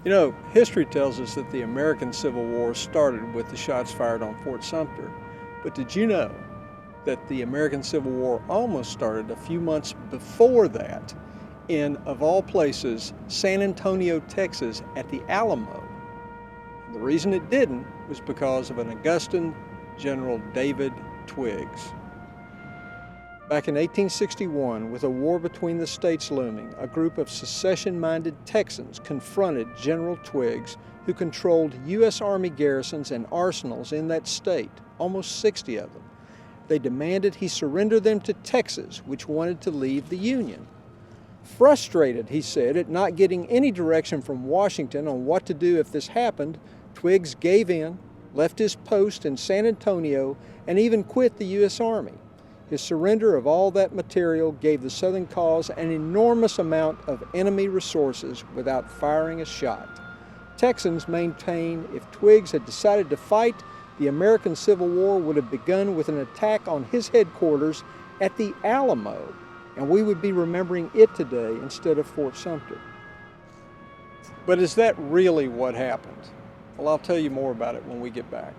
You know, history tells us that the American Civil War started with the shots fired on Fort Sumter. But did you know that the American Civil War almost started a few months before that in, of all places, San Antonio, Texas, at the Alamo? The reason it didn't was because of an Augustan, General David Twiggs. Back in 1861, with a war between the states looming, a group of secession-minded Texans confronted General Twiggs, who controlled U.S. Army garrisons and arsenals in that state, almost 60 of them. They demanded he surrender them to Texas, which wanted to leave the Union. Frustrated, he said, at not getting any direction from Washington on what to do if this happened, Twiggs gave in, left his post in San Antonio, and even quit the U.S. Army. His surrender of all that material gave the Southern cause an enormous amount of enemy resources without firing a shot. Texans maintain if Twiggs had decided to fight, the American Civil War would have begun with an attack on his headquarters at the Alamo, and we would be remembering it today instead of Fort Sumter. But is that really what happened? Well, I'll tell you more about it when we get back.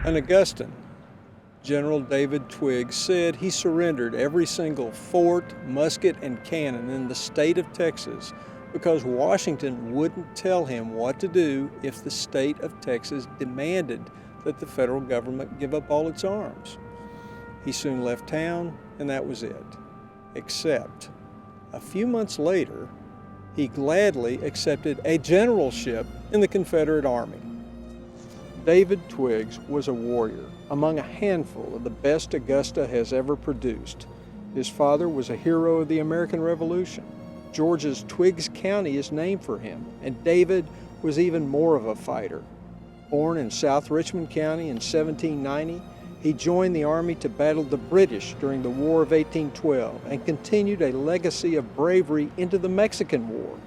An Augustan, General David Twiggs, said he surrendered every single fort, musket, and cannon in the state of Texas because Washington wouldn't tell him what to do if the state of Texas demanded that the federal government give up all its arms. He soon left town, and that was it. Except, a few months later, he gladly accepted a generalship in the Confederate Army. David Twiggs was a warrior among a handful of the best Augusta has ever produced. His father was a hero of the American Revolution. Georgia's Twiggs County is named for him, and David was even more of a fighter. Born in South Richmond County in 1790, he joined the Army to battle the British during the War of 1812 and continued a legacy of bravery into the Mexican War.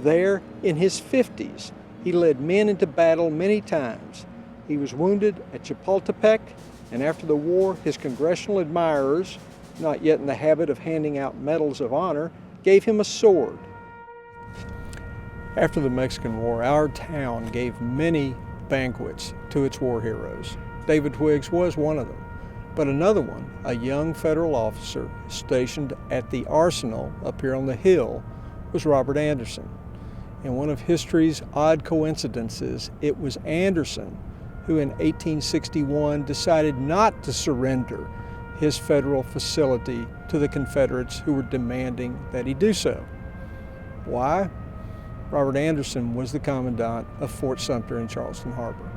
There, in his 50s, he led men into battle many times. He was wounded at Chapultepec, and after the war, his congressional admirers, not yet in the habit of handing out medals of honor, gave him a sword. After the Mexican War, our town gave many banquets to its war heroes. David Twiggs was one of them. But another one, a young federal officer stationed at the arsenal up here on the hill, was Robert Anderson. In one of history's odd coincidences, it was Anderson who in 1861 decided not to surrender his federal facility to the Confederates who were demanding that he do so. Why? Robert Anderson was the commandant of Fort Sumter in Charleston Harbor.